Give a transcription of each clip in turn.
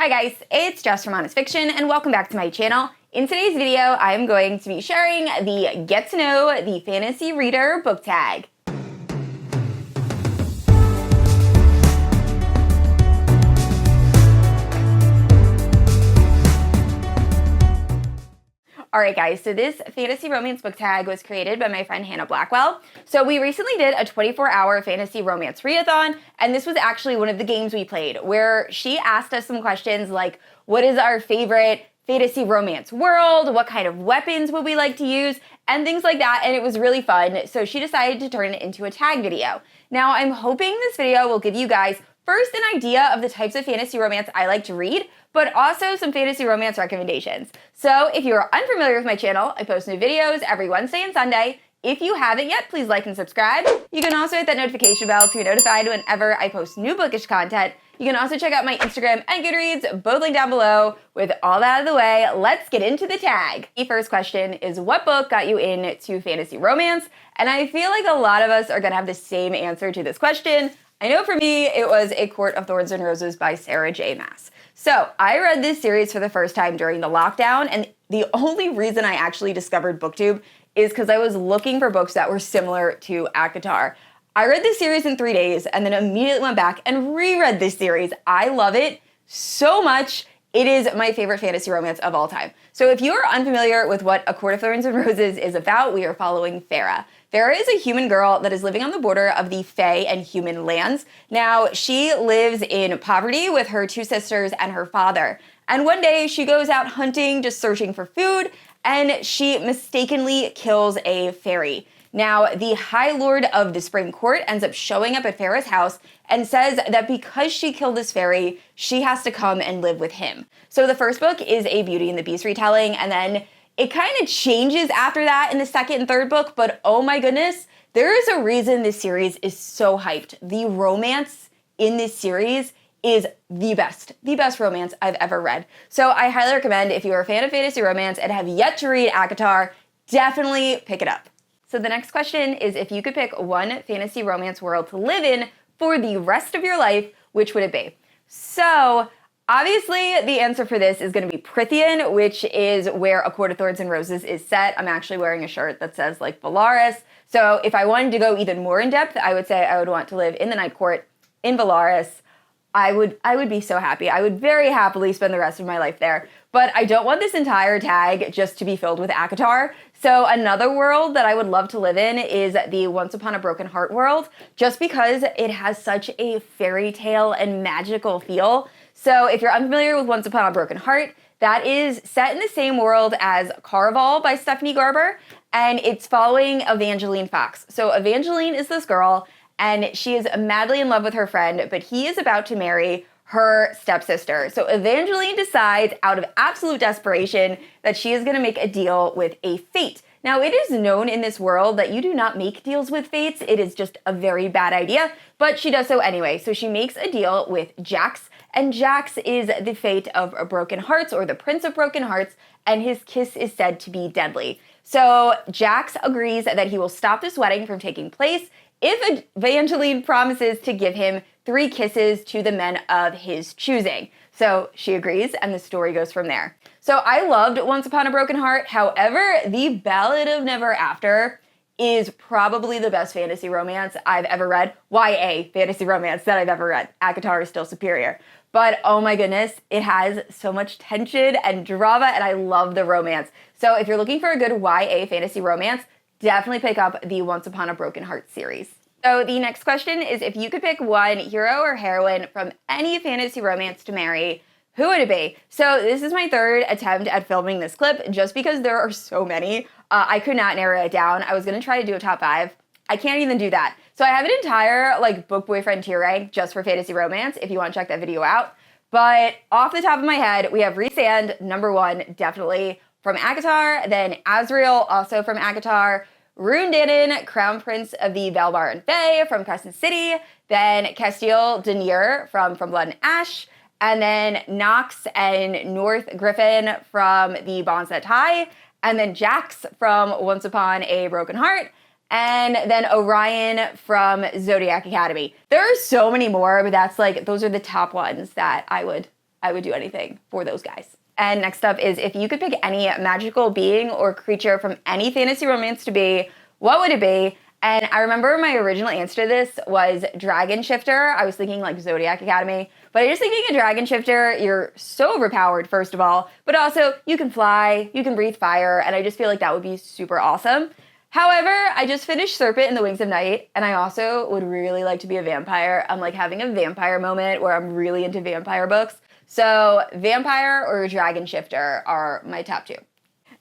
Hi guys, it's Jess from Honest Fiction and welcome back to my channel. In today's video, I am going to be sharing the Get to Know the Fantasy Reader book tag. Alright guys, so this fantasy romance book tag was created by my friend Hannah Blackwell. So we recently did a 24-hour fantasy romance readathon, and this was actually one of the games we played, where she asked us some questions like, what is our favorite fantasy romance world? What kind of weapons would we like to use? And things like that, and it was really fun, so she decided to turn it into a tag video. Now, I'm hoping this video will give you guys first an idea of the types of fantasy romance I like to read, but also some fantasy romance recommendations. So if you are unfamiliar with my channel, I post new videos every Wednesday and Sunday. If you haven't yet, please like and subscribe. You can also hit that notification bell to be notified whenever I post new bookish content. You can also check out my Instagram and Goodreads, both linked down below. With all that out of the way, let's get into the tag. The first question is, what book got you into fantasy romance? And I feel like a lot of us are gonna have the same answer to this question. I know for me, it was A Court of Thorns and Roses by Sarah J. Maas. So I read this series for the first time during the lockdown, and the only reason I actually discovered BookTube is because I was looking for books that were similar to ACOTAR. I read this series in 3 days and then immediately went back and reread this series. I love it so much. It is my favorite fantasy romance of all time. So if you are unfamiliar with what A Court of Thorns and Roses is about, we are following Farah. Farah is a human girl that is living on the border of the Fae and human lands. Now, she lives in poverty with her two sisters and her father. And one day she goes out hunting, just searching for food, and she mistakenly kills a fairy. Now, the High Lord of the Spring Court ends up showing up at Farah's house and says that because she killed this fairy, she has to come and live with him. So the first book is a Beauty and the Beast retelling, and then it kind of changes after that in the second and third book, but oh my goodness, there is a reason this series is so hyped. The romance in this series is the best romance I've ever read. So I highly recommend, if you're a fan of fantasy romance and have yet to read ACOTAR, definitely pick it up. So the next question is, if you could pick one fantasy romance world to live in for the rest of your life, which would it be? So obviously, the answer for this is going to be Prythian, which is where A Court of Thorns and Roses is set. I'm actually wearing a shirt that says like Valaris. So if I wanted to go even more in depth, I would say I would want to live in the Night Court in Valaris. I would be so happy. I would very happily spend the rest of my life there. But I don't want this entire tag just to be filled with ACOTAR. So another world that I would love to live in is the Once Upon a Broken Heart world, just because it has such a fairy tale and magical feel. So if you're unfamiliar with Once Upon a Broken Heart, that is set in the same world as Caraval by Stephanie Garber, and it's following Evangeline Fox. So Evangeline is this girl, and she is madly in love with her friend, but he is about to marry her stepsister. So Evangeline decides, out of absolute desperation, that she is going to make a deal with a fate. Now, it is known in this world that you do not make deals with fates. It is just a very bad idea, but she does so anyway. So she makes a deal with Jax, and Jax is the fate of Broken Hearts, or the Prince of Broken Hearts, and his kiss is said to be deadly. So Jax agrees that he will stop this wedding from taking place if Evangeline promises to give him 3 kisses to the men of his choosing. So she agrees, and the story goes from there. So I loved Once Upon a Broken Heart. However, The Ballad of Never After is probably the best fantasy romance I've ever read. YA fantasy romance that I've ever read. ACOTAR is still superior. But oh my goodness, it has so much tension and drama, and I love the romance. So if you're looking for a good YA fantasy romance, definitely pick up the Once Upon a Broken Heart series. So the next question is, if you could pick one hero or heroine from any fantasy romance to marry, who would it be? So this is my third attempt at filming this clip, just because there are so many. I could not narrow it down. I was gonna try to do a top 5. I can't even do that. So I have an entire book boyfriend tier rank just for fantasy romance, if you want to check that video out. But off the top of my head, we have Rhysand, number 1, definitely from ACOTAR, then Azriel, also from ACOTAR, Rune Dannon, Crown Prince of the Valbar and Fae from Crescent City, then Castiel Denier from Blood and Ash, and then Nox and North Griffin from the Bonds That Tie, and then Jax from Once Upon a Broken Heart, and then Orion from Zodiac Academy. There are so many more, but those are the top ones that I would I would do anything for those guys. And next up is, if you could pick any magical being or creature from any fantasy romance to be, what would it be? And I remember my original answer to this was Dragon Shifter. I was thinking like Zodiac Academy, but I just think being a Dragon Shifter, you're so overpowered, first of all, but also you can fly, you can breathe fire, and I just feel like that would be super awesome. However, I just finished Serpent in the Wings of Night, and I also would really like to be a vampire. I'm like having a vampire moment where I'm really into vampire books. So vampire or dragon shifter are my top two.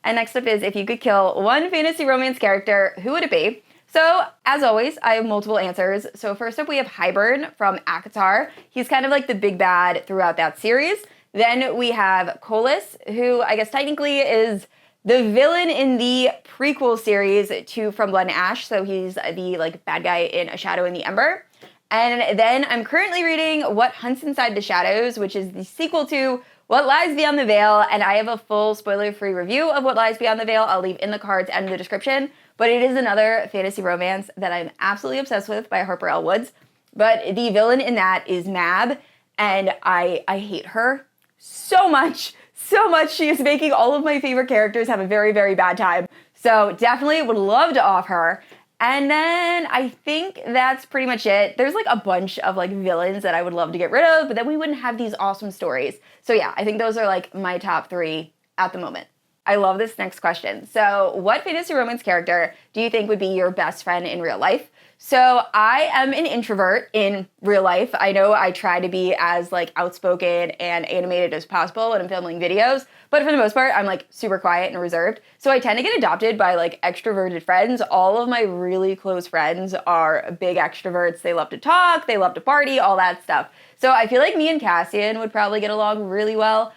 And next up is, if you could kill one fantasy romance character, who would it be? So, as always, I have multiple answers. So first up, we have Hybern from ACOTAR. He's kind of like the big bad throughout that series. Then we have Colas, who I guess technically is the villain in the prequel series to From Blood and Ash. So he's the like bad guy in A Shadow in the Ember. And then I'm currently reading What Hunts Inside the Shadows, which is the sequel to What Lies Beyond the Veil, and I have a full spoiler-free review of What Lies Beyond the Veil. I'll leave in the cards and in the description. But it is another fantasy romance that I'm absolutely obsessed with by Harper L. Woods. But the villain in that is Mab, and I hate her so much. So much. She is making all of my favorite characters have a very, very bad time. So definitely would love to off her. And then I think that's pretty much it. There's like a bunch of like villains that I would love to get rid of, but then we wouldn't have these awesome stories. So yeah, I think those are like my top three at the moment. I love this next question. So what fantasy romance character do you think would be your best friend in real life? So I am an introvert in real life. I know I try to be as like outspoken and animated as possible when I'm filming videos, but for the most part, I'm like super quiet and reserved. So I tend to get adopted by like extroverted friends. All of my really close friends are big extroverts. They love to talk, they love to party, all that stuff. So I feel like me and Cassian would probably get along really well,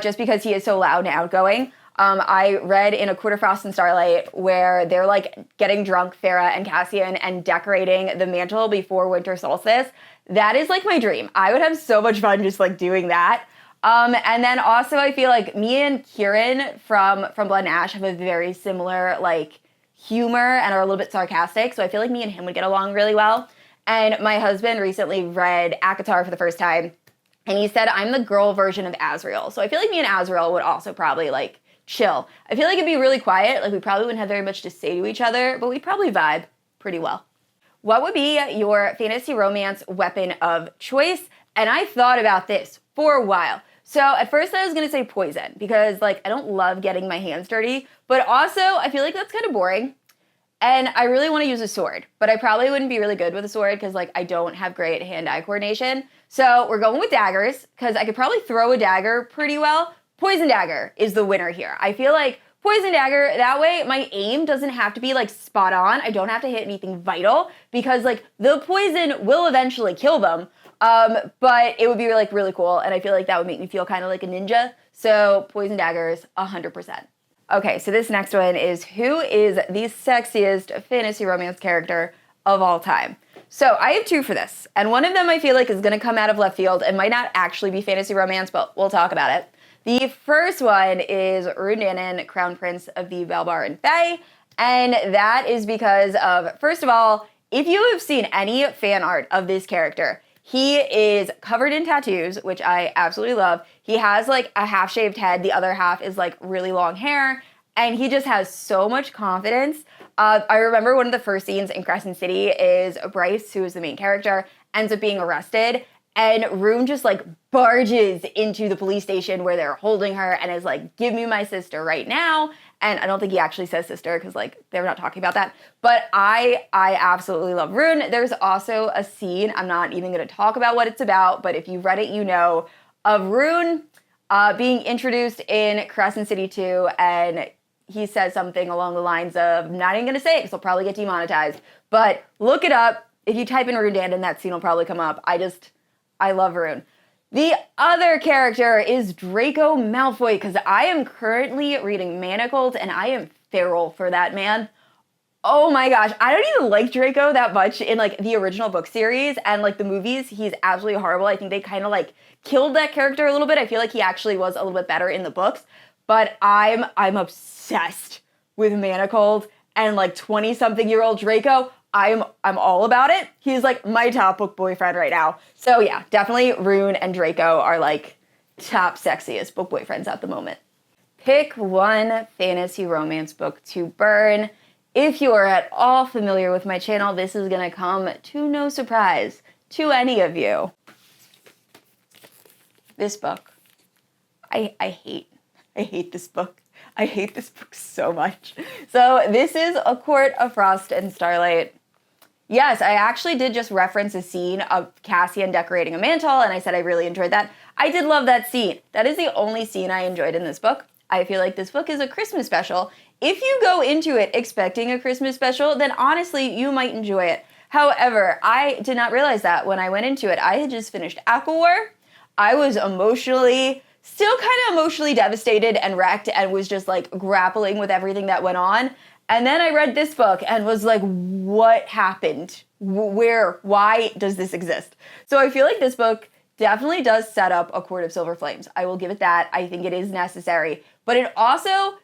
just because he is so loud and outgoing. I read in A Quarter Frost and Starlight where they're like getting drunk, Farah and Cassian, and decorating the mantle before winter solstice. That is like my dream. I would have so much fun just like doing that. And then also I feel like me and Kieran from Blood and Ash have a very similar like humor and are a little bit sarcastic. So I feel like me and him would get along really well. And my husband recently read ACOTAR for the first time, and he said I'm the girl version of Azriel. So I feel like me and Azriel would also probably like chill. I feel like it'd be really quiet, like we probably wouldn't have very much to say to each other, but we'd probably vibe pretty well. What would be your fantasy romance weapon of choice? And I thought about this for a while. So at first I was gonna say poison, because like I don't love getting my hands dirty, but also I feel like that's kind of boring. And I really want to use a sword, but I probably wouldn't be really good with a sword because like I don't have great hand-eye coordination. So we're going with daggers, because I could probably throw a dagger pretty well. Poison dagger is the winner here. I feel like poison dagger, that way my aim doesn't have to be like spot on. I don't have to hit anything vital, because like the poison will eventually kill them. But it would be like really cool, and I feel like that would make me feel kind of like a ninja. So poison daggers, 100%. Okay, so this next one is, who is the sexiest fantasy romance character of all time? So I have two for this, and one of them I feel like is gonna come out of left field and might not actually be fantasy romance, but we'll talk about it. The first one is Rune Danon, Crown Prince of the Valbaran Fae, and that is because of, first of all, if you have seen any fan art of this character, he is covered in tattoos, which I absolutely love. He has like a half-shaved head, the other half is like really long hair, and he just has so much confidence. I remember one of the first scenes in Crescent City is Bryce, who is the main character, ends up being arrested, and Rune just like barges into the police station where they're holding her and is like, give me my sister right now. And I don't think he actually says sister, because like they're not talking about that. But I absolutely love Rune. There's also a scene, I'm not even going to talk about what it's about, but if you've read it, you know, of Rune being introduced in Crescent City 2, and he says something along the lines of, I'm not even going to say it because he'll probably get demonetized, but look it up. If you type in Rune Danon, that scene will probably come up. I love Rune. The other character is Draco Malfoy, because I am currently reading Manacled, and I am feral for that man. Oh my gosh, I don't even like Draco that much in like the original book series, and like the movies, he's absolutely horrible. I think they kind of like killed that character a little bit. I feel like he actually was a little bit better in the books, but I'm obsessed with Manacled, and like 20-something-year-old Draco, I'm all about it. He's like my top book boyfriend right now. So yeah, definitely Rune and Draco are like top sexiest book boyfriends at the moment. Pick one fantasy romance book to burn. If you are at all familiar with my channel, this is gonna come to no surprise to any of you. This book. I hate this book. I hate this book so much. So this is A Court of Frost and Starlight. Yes, I actually did just reference a scene of Cassian decorating a mantle, and I said I really enjoyed that. I did love that scene. That is the only scene I enjoyed in this book. I feel like this book is a Christmas special. If you go into it expecting a Christmas special, then honestly, you might enjoy it. However, I did not realize that when I went into it. I had just finished Aquawar. I was still kind of emotionally devastated and wrecked and was just like grappling with everything that went on. And then I read this book and was like, what happened? Why does this exist? So I feel like this book definitely does set up A Court of Silver Flames. I will give it that. I think it is necessary. But it also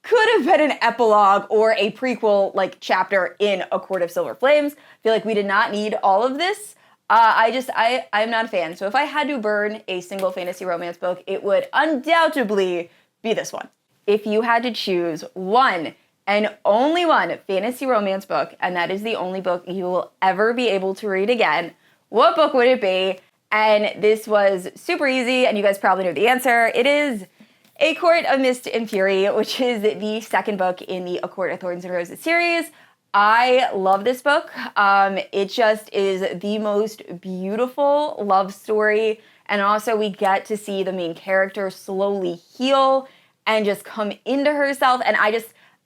could have been an epilogue or a prequel like chapter in A Court of Silver Flames. I feel like we did not need all of this. I'm not a fan. So if I had to burn a single fantasy romance book, it would undoubtedly be this one. If you had to choose one and only one fantasy romance book, and that is the only book you will ever be able to read again, what book would it be? And this was super easy, and you guys probably know the answer. It is A Court of Mist and Fury, which is the second book in the A Court of Thorns and Roses series. I love this book. It just is the most beautiful love story, and also we get to see the main character slowly heal and just come into herself, and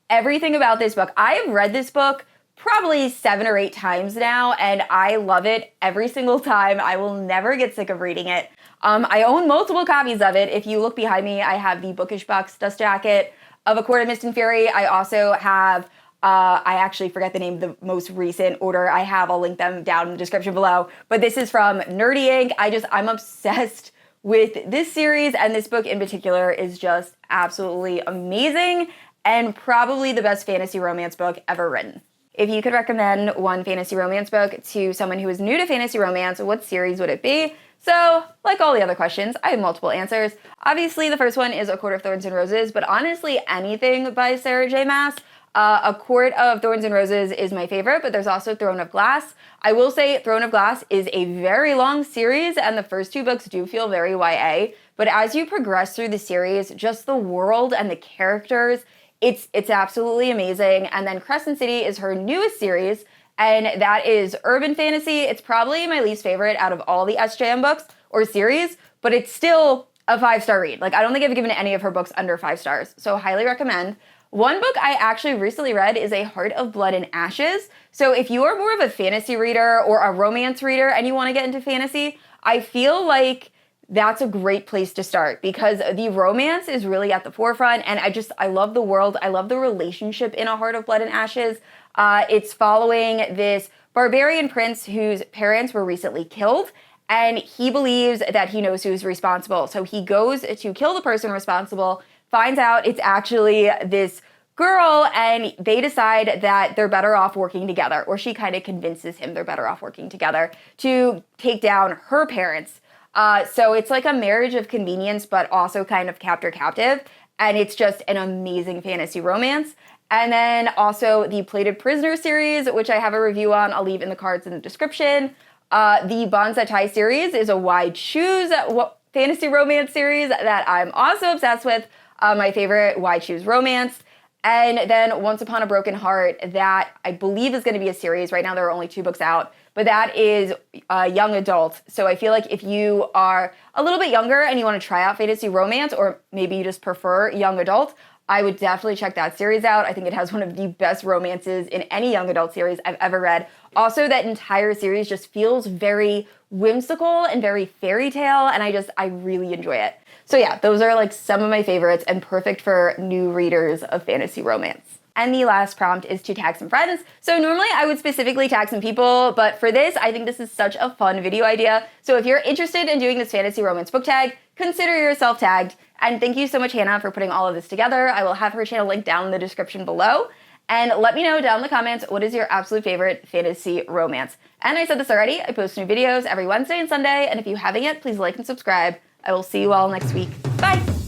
everything about this book. I have read this book probably 7 or 8 times now, and I love it every single time. I will never get sick of reading it. I own multiple copies of it. If you look behind me, I have the bookish box dust jacket of A Court of Mist and Fury. I also have, I actually forget the name of the most recent order I have. I'll link them down in the description below. But this is from Nerdy Ink. I'm obsessed with this series, and this book in particular is just absolutely amazing and probably the best fantasy romance book ever written. If you could recommend one fantasy romance book to someone who is new to fantasy romance, what series would it be? So, like all the other questions, I have multiple answers. Obviously, the first one is A Court of Thorns and Roses, but honestly, anything by Sarah J. Maas. A Court of Thorns and Roses is my favorite, but there's also Throne of Glass. I will say Throne of Glass is a very long series, and the first 2 books do feel very YA, but as you progress through the series, just the world and the characters, it's absolutely amazing. And then Crescent City is her newest series, and that is urban fantasy. It's probably my least favorite out of all the SJM books or series, but it's still a 5-star read. Like, I don't think I've given any of her books under 5 stars, so highly recommend. One book I actually recently read is A Heart of Blood and Ashes. So if you are more of a fantasy reader or a romance reader and you want to get into fantasy, I feel like that's a great place to start because the romance is really at the forefront, and I love the world. I love the relationship in A Heart of Blood and Ashes. It's following this barbarian prince whose parents were recently killed, and he believes that he knows who's responsible. So he goes to kill the person responsible, finds out it's actually this girl, and they decide that they're better off working together, or she kind of convinces him they're better off working together to take down her parents. So it's like a marriage of convenience, but also kind of captor-captive, and it's just an amazing fantasy romance. And then also the Plated Prisoner series, which I have a review on, I'll leave in the cards in the description. The Bonsatai series is a wide shoes fantasy romance series that I'm also obsessed with. My favorite wide shoes romance. And then Once Upon a Broken Heart, that I believe is going to be a series. Right now there are only 2 books out, but that is young adult. So I feel like if you are a little bit younger and you want to try out fantasy romance, or maybe you just prefer young adult, I would definitely check that series out. I think it has one of the best romances in any young adult series I've ever read. Also, that entire series just feels very whimsical and very fairy tale, and I really enjoy it. So yeah, those are like some of my favorites and perfect for new readers of fantasy romance. And the last prompt is to tag some friends. So normally I would specifically tag some people, but for this, I think this is such a fun video idea. So if you're interested in doing this fantasy romance book tag, consider yourself tagged. And thank you so much, Hannah, for putting all of this together. I will have her channel linked down in the description below. And let me know down in the comments, what is your absolute favorite fantasy romance? And I said this already, I post new videos every Wednesday and Sunday, and if you haven't yet, please like and subscribe. I will see you all next week. Bye.